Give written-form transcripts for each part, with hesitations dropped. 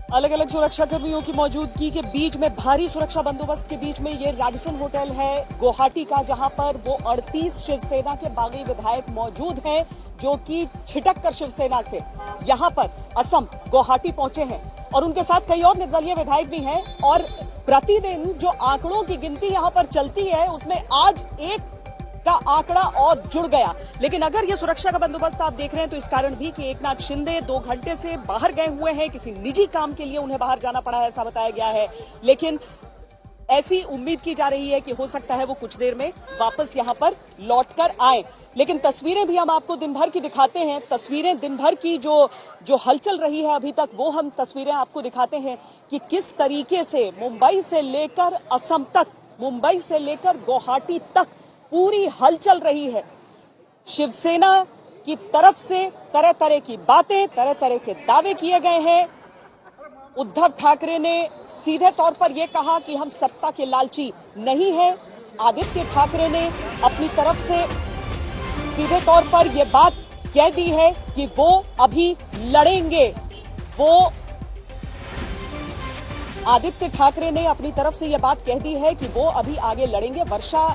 अलग अलग सुरक्षा कर्मियों की मौजूदगी के बीच में भारी सुरक्षा बंदोबस्त के बीच में ये रैडिसन होटल है गुवाहाटी का, जहां पर वो 38 शिवसेना के बागी विधायक मौजूद हैं, जो कि छिटक कर शिवसेना से यहां पर असम गुवाहाटी पहुंचे हैं और उनके साथ कई और निर्दलीय विधायक भी हैं। और प्रतिदिन जो आंकड़ों की गिनती यहां पर चलती है उसमें आज एक का आंकड़ा और जुड़ गया। लेकिन अगर ये सुरक्षा का बंदोबस्त आप देख रहे हैं तो इस कारण भी कि एकनाथ शिंदे 2 घंटे से बाहर गए हुए हैं, किसी निजी काम के लिए उन्हें बाहर जाना पड़ा है ऐसा बताया गया है। लेकिन ऐसी उम्मीद की जा रही है कि हो सकता है वो कुछ देर में वापस यहां पर लौटकर आए। लेकिन तस्वीरें भी हम आपको दिन भर की दिखाते हैं। तस्वीरें दिन भर की जो हलचल रही है अभी तक, वो हम तस्वीरें आपको दिखाते हैं कि किस तरीके से मुंबई से लेकर असम तक, मुंबई से लेकर गुवाहाटी तक पूरी हलचल रही है। शिवसेना की तरफ से तरह तरह की बातें, तरह तरह के दावे किए गए हैं। उद्धव ठाकरे ने सीधे तौर पर यह कहा कि हम सत्ता के लालची नहीं हैं। आदित्य ठाकरे ने अपनी तरफ से सीधे तौर पर यह बात कह दी है कि वो अभी लड़ेंगे। आदित्य ठाकरे ने अपनी तरफ से यह बात कह दी है कि वो अभी आगे लड़ेंगे। वर्षा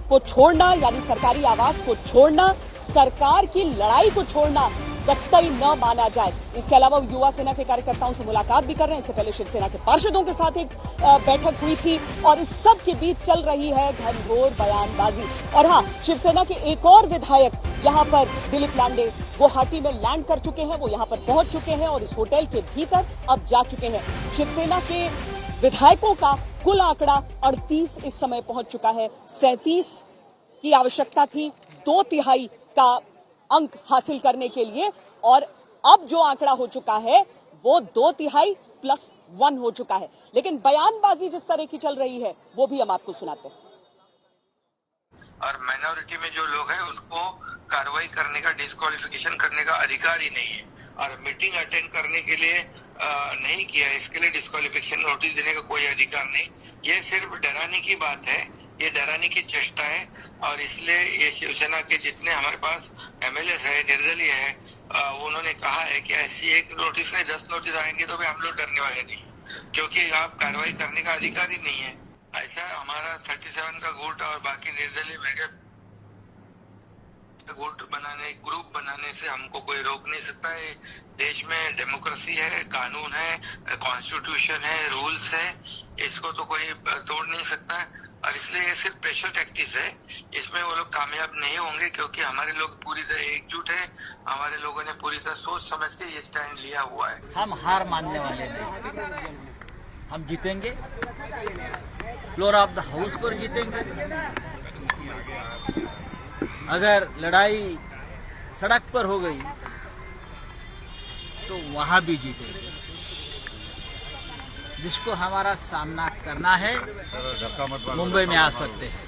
को छोड़ना यानी सरकारी आवास को छोड़ना, सरकार की लड़ाई को छोड़ना कतई न माना जाए। इसके अलावा युवा सेना के कार्यकर्ताओं से मुलाकात भी कर रहे हैं। इससे पहले शिवसेना के पार्षदों के साथ एक बैठक हुई थी और इस सब के बीच चल रही है घनघोर बयानबाजी। और हाँ, शिवसेना के एक और विधायक यहां पर दिलीप लांडे गुवाहाटी में लैंड कर चुके हैं। वो यहां पर पहुंच चुके हैं और इस होटल के भीतर अब जा चुके हैं। शिवसेना के विधायकों का कुल आंकड़ा 38 इस समय पहुंच चुका है। 37 की आवश्यकता थी 2/3 का अंक हासिल करने के लिए, और अब जो आंकड़ा हो चुका है वो 2/3 + 1 हो चुका है। लेकिन बयानबाजी जिस तरह की चल रही है वो भी हम आपको सुनाते हैं। और माइनॉरिटी में जो लोग हैं उनको कार्रवाई करने का, डिस्क्वालिफिकेशन करने का अधिकार ही नहीं है। और मीटिंग अटेंड करने के लिए नहीं किया, इसके लिए डिस्क्वालिफिकेशन नोटिस देने का कोई अधिकार नहीं। ये सिर्फ डराने की बात है, ये डराने की चेष्टा है। और इसलिए ये शिवसेना के जितने हमारे पास एमएलए है, निर्दलीय है, उन्होंने कहा है कि ऐसी एक नोटिस नहीं 10 नोटिस आएंगे तो भी हम लोग डरने वाले नहीं, क्योंकि आप कार्रवाई करने का अधिकार ही नहीं है। ऐसा हमारा 37 का गुट और बाकी निर्दलीय मेगा गुट बनाने, ग्रुप बनाने से हमको कोई रोक नहीं सकता है। देश में डेमोक्रेसी है, कानून है, कॉन्स्टिट्यूशन है, रूल्स है, इसको तो कोई तोड़ नहीं सकता है। और इसलिए ये सिर्फ प्रेशर टैक्टिक्स है, इसमें वो लोग कामयाब नहीं होंगे, क्योंकि हमारे लोग पूरी तरह एकजुट है। हमारे लोगों ने पूरी तरह सोच समझ के ये स्टैंड लिया हुआ है। हम हार मानने वाले नहीं, हम जीतेंगे, फ्लोर ऑफ द हाउस पर जीतेंगे। अगर लड़ाई सड़क पर हो गई तो वहां भी जीतेंगे। जिसको हमारा सामना करना है मुंबई में आ सकते हैं।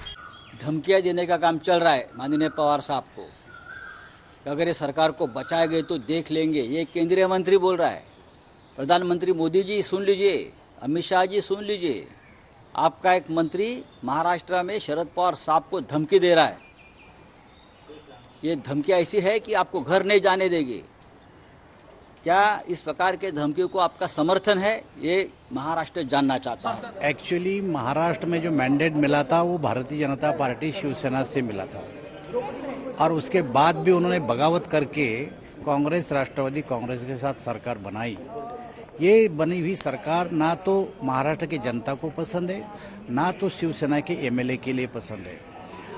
धमकियां देने का काम चल रहा है माननीय पवार साहब को, अगर ये सरकार को बचाएंगे तो देख लेंगे। ये केंद्रीय मंत्री बोल रहा है। प्रधानमंत्री मोदी जी सुन लीजिए, अमित शाह जी सुन लीजिए, आपका एक मंत्री महाराष्ट्र में शरद पवार साहब को धमकी दे रहा है। ये धमकी ऐसी है कि आपको घर नहीं जाने देगी। क्या इस प्रकार के धमकियों को आपका समर्थन है, ये महाराष्ट्र जानना चाहता है। एक्चुअली महाराष्ट्र में जो मैंडेट मिला था वो भारतीय जनता पार्टी शिवसेना से मिला था, और उसके बाद भी उन्होंने बगावत करके कांग्रेस, राष्ट्रवादी कांग्रेस के साथ सरकार बनाई। ये बनी हुई सरकार ना तो महाराष्ट्र की जनता को पसंद है, ना तो शिवसेना के एमएलए के लिए पसंद है।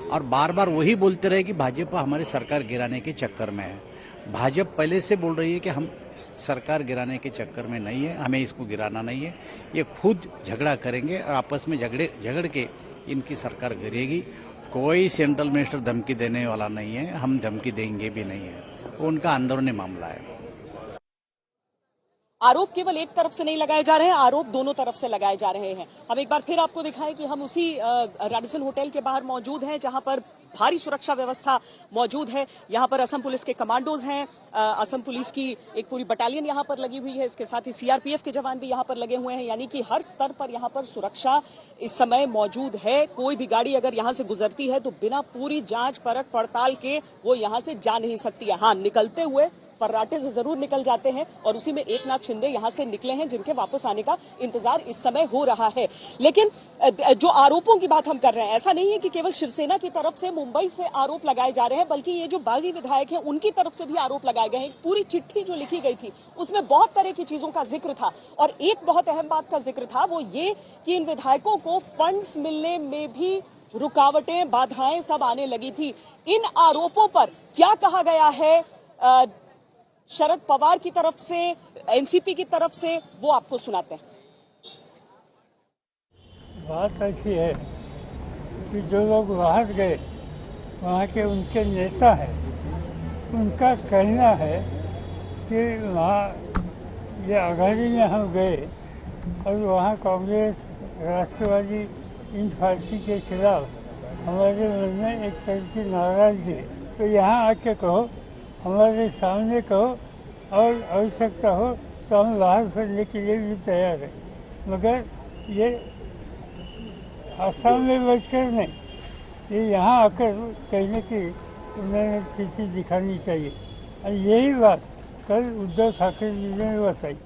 और बार बार वही बोलते रहे कि भाजपा हमारी सरकार गिराने के चक्कर में है। भाजपा पहले से बोल रही है कि हम सरकार गिराने के चक्कर में नहीं है, हमें इसको गिराना नहीं है। ये खुद झगड़ा करेंगे और आपस में झगड़ के इनकी सरकार गिरेगी। कोई सेंट्रल मिनिस्टर धमकी देने वाला नहीं है, हम धमकी देंगे भी नहीं है, वो उनका अंदरूनी मामला है। आरोप केवल एक तरफ से नहीं लगाए जा रहे हैं, आरोप दोनों तरफ से लगाए जा रहे हैं। हम एक बार फिर आपको दिखाएं कि हम उसी रैडिसन होटल के बाहर मौजूद हैं, जहां पर भारी सुरक्षा व्यवस्था मौजूद है। यहां पर असम पुलिस के कमांडोज हैं, असम पुलिस की एक पूरी बटालियन यहां पर लगी हुई है। इसके साथ ही सीआरपीएफ के जवान भी यहां पर लगे हुए हैं, यानी कि हर स्तर पर यहां पर सुरक्षा इस समय मौजूद है। कोई भी गाड़ी अगर यहां से गुजरती है तो बिना पूरी जांच परख पड़ताल के वो यहां से जा नहीं सकती है। हाँ, निकलते हुए फर्राटे से जरूर निकल जाते हैं और उसी में एकनाथ शिंदे यहां से निकले हैं, जिनके वापस आने का इंतजार इस समय हो रहा है। लेकिन जो आरोपों की बात हम कर रहे हैं, ऐसा नहीं है कि केवल शिवसेना की तरफ से मुंबई से आरोप लगाए जा रहे हैं, बल्कि ये जो बागी विधायक हैं उनकी तरफ से भी आरोप लगाए गए हैं। एक पूरी चिट्ठी जो लिखी गई थी उसमें बहुत तरह की चीजों का जिक्र था और एक बहुत अहम बात का जिक्र था, वो ये कि इन विधायकों को फंड्स मिलने में भी रुकावटें, बाधाएं सब आने लगी थी। इन आरोपों पर क्या कहा गया है शरद पवार की तरफ से, एनसीपी की तरफ से, वो आपको सुनाते हैं। बात ऐसी है कि जो लोग बाहर गए, वहाँ के उनके नेता हैं, उनका कहना है कि वहाँ ये आघाड़ी में हम गए और वहाँ कांग्रेस, राष्ट्रवादी, इन पार्टी के खिलाफ हमारे मन में एक तरह की नाराजगी है। तो यहाँ आके कहो, हमारे सामने कहो और आवश्यकता हो तो हम बाहर फिरने के लिए भी तैयार हैं, मगर ये आसाम में बैठकर नहीं, ये यहाँ आकर कहने की उन्हें स्थिति दिखानी चाहिए। और यही बात कल उद्धव ठाकरे जी ने बताई।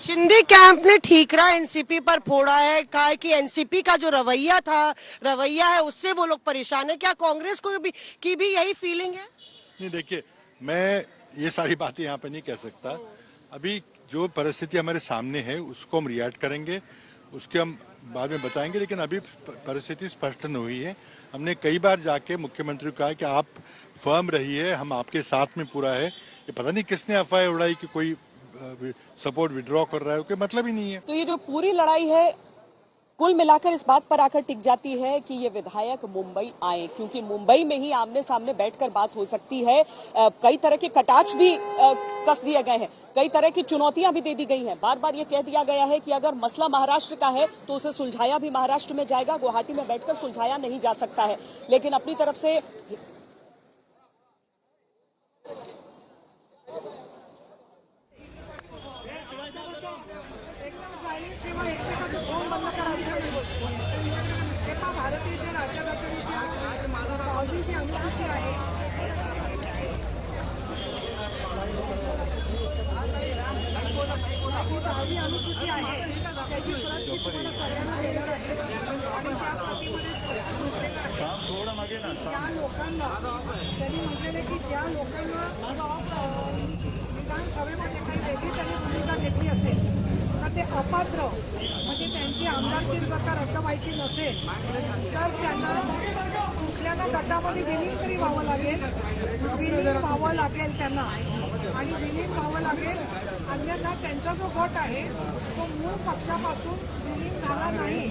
शिंदे कैंप ने ठीकरा एनसीपी पर फोड़ा है, कहा कि एनसीपी का जो रवैया है उससे वो लोग परेशान है। क्या कांग्रेस को की भी यही फीलिंग है? नहीं, देखिए, मैं ये सारी बातें यहाँ पे नहीं कह सकता। अभी जो परिस्थिति हमारे सामने है उसको हम रिएक्ट करेंगे, उसके हम बाद में बताएंगे, लेकिन अभी परिस्थिति स्पष्ट नहीं हुई है। हमने कई बार जाके मुख्यमंत्री को कहा कि आप फर्म रहिए, हम आपके साथ में पूरा है। ये पता नहीं किसने अफवाह उड़ाई कि कोई सपोर्ट विड्रॉ कर रहा है, कोई मतलब ही नहीं है। तो ये जो पूरी लड़ाई है कुल मिलाकर इस बात पर आकर टिक जाती है कि ये विधायक मुंबई आए, क्योंकि मुंबई में ही आमने सामने बैठकर बात हो सकती है। कई तरह के कटाक्ष भी कस दिए गए हैं, कई तरह की चुनौतियां भी दे दी गई हैं। बार बार ये कह दिया गया है कि अगर मसला महाराष्ट्र का है तो उसे सुलझाया भी महाराष्ट्र में जाएगा, गुवाहाटी में बैठकर सुलझाया नहीं जा सकता है। लेकिन अपनी तरफ से भारतीय राज्यघटनेच्या जी अनुसूची आहे ती अनुसूची आहे त्याची प्रत सगळ्यांना देणार आहे आणि त्या प्रतिमध्ये ज्या लोकांना त्यांनी म्हटलेले की ज्या लोकांना विधानसभेमध्ये काही वेगळी त्यांनी भूमिका घेतली असेल तर ते अपात्र, म्हणजे त्यांची आमदारकी जर का रद्द व्हायची नसेल तर त्यांना कुठल्याला गटामध्ये विलीन तरी व्हावं लागेल, विलीन व्हावं लागेल त्यांना आणि विलीन व्हावं लागेल। अन्यथा त्यांचा जो गट आहे तो मूळ पक्षापासून विलीन झाला नाही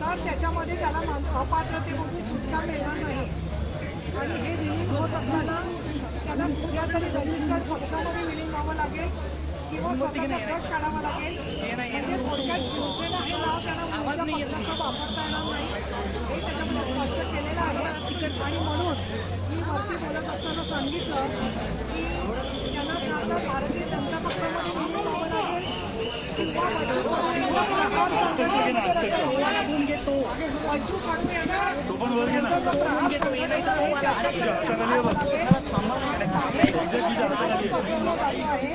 तर त्याच्यामध्ये त्याला अपात्रतेमधून सुटका मिळणार नाही आणि हे विलीन होत असताना त्यांना कुठल्या तरी रजिस्टर्ड पक्षामध्ये विलीन व्हावं लागेल किंवा स्वतःचा गट काढावा लागेल। म्हणजे थोडक्यात शिवसेना हे नाव त्यांना मूळच्या पक्षाचं वापरता येणार नाही हे त्याच्यामध्ये स्पष्ट केलेलं आहे। आणि म्हणून मी वरती बोलत असताना सांगितलं की त्यांना आता भारतीय जनता पक्षामध्ये विलीन व्हावं लागेल किंवा बच्चू कडू यांना त्यांचा जो प्रहार संघटनेचा आहे पसरवला जातो आहे।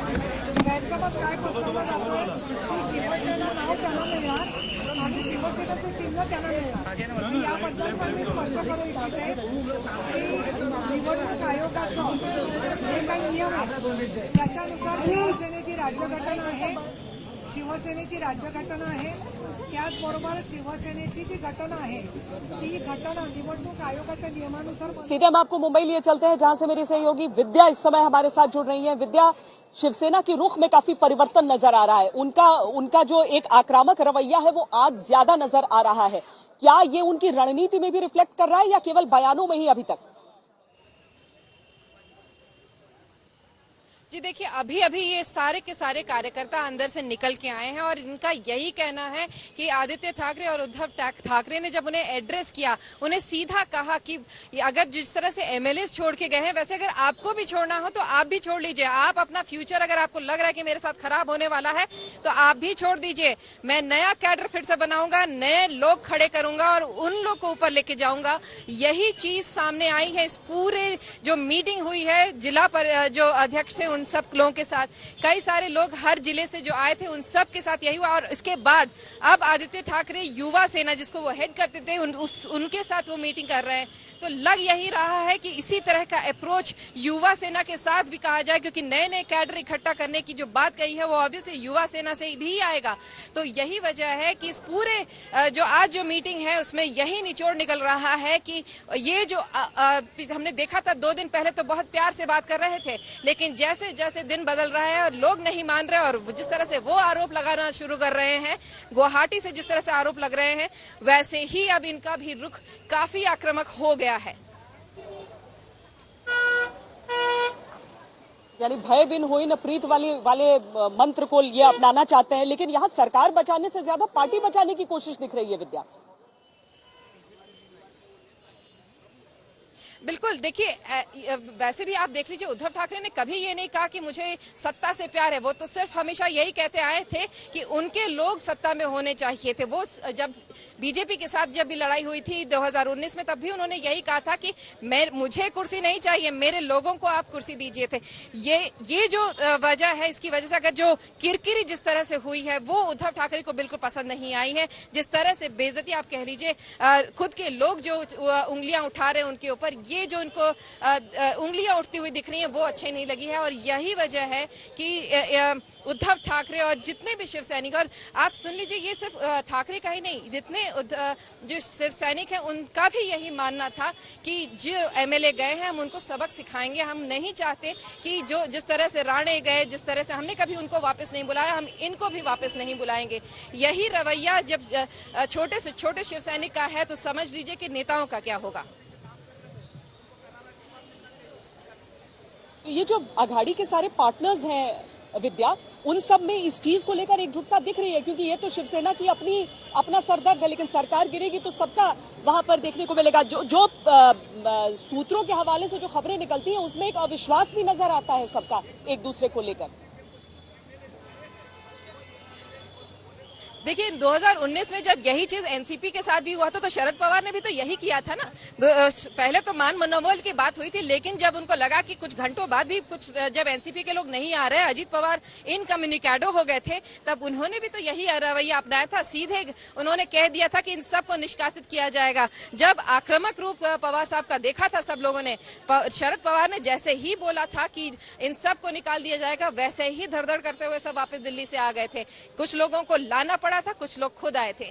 गैरसमज काय पसरवला जातोय की शिवसेना नाव त्यांना मिळणार आणि शिवसेनेचं चिन्ह त्यांना मिळणार। याबद्दल पण मी स्पष्ट करू इच्छिते की निवडणूक आयोगाचं जे काही नियम आहे त्याच्यानुसार शिवसेनेची राज्यघटना आहे, शिवसेनेची राज्यघटना आहे, त्याचबरोबर शिवसेनेची जी घटना आहे ती घटना निवडणूक आयोगाच्या नियमानुसार। सीधे हम आपको मुंबई लिए चलते हैं, जहां से मेरी सहयोगी विद्या इस समय हमारे साथ जुड़ रही है। विद्या, शिवसेना की रुख में काफी परिवर्तन नजर आ रहा है, उनका जो एक आक्रामक रवैया है वो आज ज्यादा नजर आ रहा है। क्या ये उनकी रणनीति में भी रिफ्लेक्ट कर रहा है या केवल बयानों में ही अभी तक? जी देखिए, अभी अभी ये सारे के सारे कार्यकर्ता अंदर से निकल के आए हैं और इनका यही कहना है कि आदित्य ठाकरे और उद्धव ठाकरे ने जब उन्हें एड्रेस किया, उन्हें सीधा कहा कि अगर जिस तरह से एमएलए छोड़ के गए हैं वैसे अगर आपको भी छोड़ना हो तो आप भी छोड़ लीजिए। आप अपना फ्यूचर, अगर आपको लग रहा है कि मेरे साथ खराब होने वाला है तो आप भी छोड़ दीजिए। मैं नया कैडर फिर से बनाऊंगा, नए लोग खड़े करूंगा और उन लोग को ऊपर लेके जाऊंगा। यही चीज सामने आई है इस पूरे जो मीटिंग हुई है जिला पर जो अध्यक्ष थे उन सब लोगों के साथ, कई सारे लोग हर जिले से जो आए थे उन सब के साथ यही हुआ। और इसके बाद अब आदित्य ठाकरे युवा सेना जिसको वो हेड करते थे उनके साथ वो मीटिंग कर रहे हैं। तो लग यही रहा है कि इसी तरह का अप्रोच युवा सेना के साथ भी कहा जाए, क्योंकि नए नए कैडर इकट्ठा करने की जो बात कही है वो ऑब्वियसली युवा सेना से भी आएगा। तो यही वजह है कि इस पूरे जो आज जो मीटिंग है उसमें यही निचोड़ निकल रहा है कि ये जो हमने देखा था 2 दिन पहले तो बहुत प्यार से बात कर रहे थे, लेकिन जैसे जैसे दिन बदल रहा है और लोग नहीं मान रहे और जिस तरह से वो आरोप लगाना शुरू कर रहे हैं, गुवाहाटी से जिस तरह से आरोप लग रहे हैं, वैसे ही अब इनका भी रुख काफी आक्रामक हो गया है। यानी भय बिन होई न प्रीत वाले मंत्र को ये अपनाना चाहते हैं, लेकिन यहाँ सरकार बचाने से ज्यादा पार्टी बचाने की कोशिश दिख रही है विद्या। बिल्कुल, देखिए वैसे भी आप देख लीजिए, उद्धव ठाकरे ने कभी ये नहीं कहा कि मुझे सत्ता से प्यार है। वो तो सिर्फ हमेशा यही कहते आए थे कि उनके लोग सत्ता में होने चाहिए थे। वो जब बीजेपी के साथ जब भी लड़ाई हुई थी 2019 में, तब भी उन्होंने यही कहा था कि मुझे कुर्सी नहीं चाहिए, मेरे लोगों को आप कुर्सी दीजिए थे। ये जो वजह है, इसकी वजह से अगर जो किरकिरी जिस तरह से हुई है वो उद्धव ठाकरे को बिल्कुल पसंद नहीं आई है। जिस तरह से बेइज्जती आप कह लीजिए, खुद के लोग जो उंगलियां उठा रहे हैं उनके ऊपर, ये जो इनको उंगलियां उठती हुई दिख रही हैं वो अच्छी नहीं लगी है। और यही वजह है कि उद्धव ठाकरे और जितने भी शिव सैनिक, और आप सुन लीजिए ये सिर्फ ठाकरे का ही नहीं, जितने जो शिव सैनिक हैं उनका भी यही मानना था कि जो एमएलए गए हैं हम उनको सबक सिखाएंगे। हम नहीं चाहते कि जो जिस तरह से राणे गए, जिस तरह से हमने कभी उनको वापस नहीं बुलाया, हम इनको भी वापस नहीं बुलाएंगे। यही रवैया जब छोटे से छोटे शिव सैनिक का है तो समझ लीजिए कि नेताओं का क्या होगा। ये जो अघाड़ी के सारे पार्टनर्स हैं विद्या, उन सब में इस चीज को लेकर एकजुटता दिख रही है, क्योंकि ये तो शिवसेना की अपना सरदर्द है, लेकिन सरकार गिरेगी तो सबका वहां पर देखने को मिलेगा। जो सूत्रों के हवाले से जो खबरें निकलती हैं उसमें एक अविश्वास भी नजर आता है सबका एक दूसरे को लेकर। देखिए 2019 में जब यही चीज एनसीपी के साथ भी हुआ था तो शरद पवार ने भी तो यही किया था ना। पहले तो मान मनोबल की बात हुई थी, लेकिन जब उनको लगा कि कुछ घंटों बाद भी जब एनसीपी के लोग नहीं आ रहे, अजीत पवार इनकम्युनिकेडो हो गए थे, तब उन्होंने भी तो यही रवैया अपनाया था। सीधे उन्होंने कह दिया था कि इन सबको निष्कासित किया जाएगा। जब आक्रामक रूप पवार साहब का देखा था सब लोगों ने, शरद पवार ने जैसे ही बोला था कि इन सबको निकाल दिया जाएगा, वैसे ही धड़ धड़ करते हुए सब वापस दिल्ली से आ गए थे। कुछ लोगों को लाना पड़ा था, कुछ लोग खुद आए थे।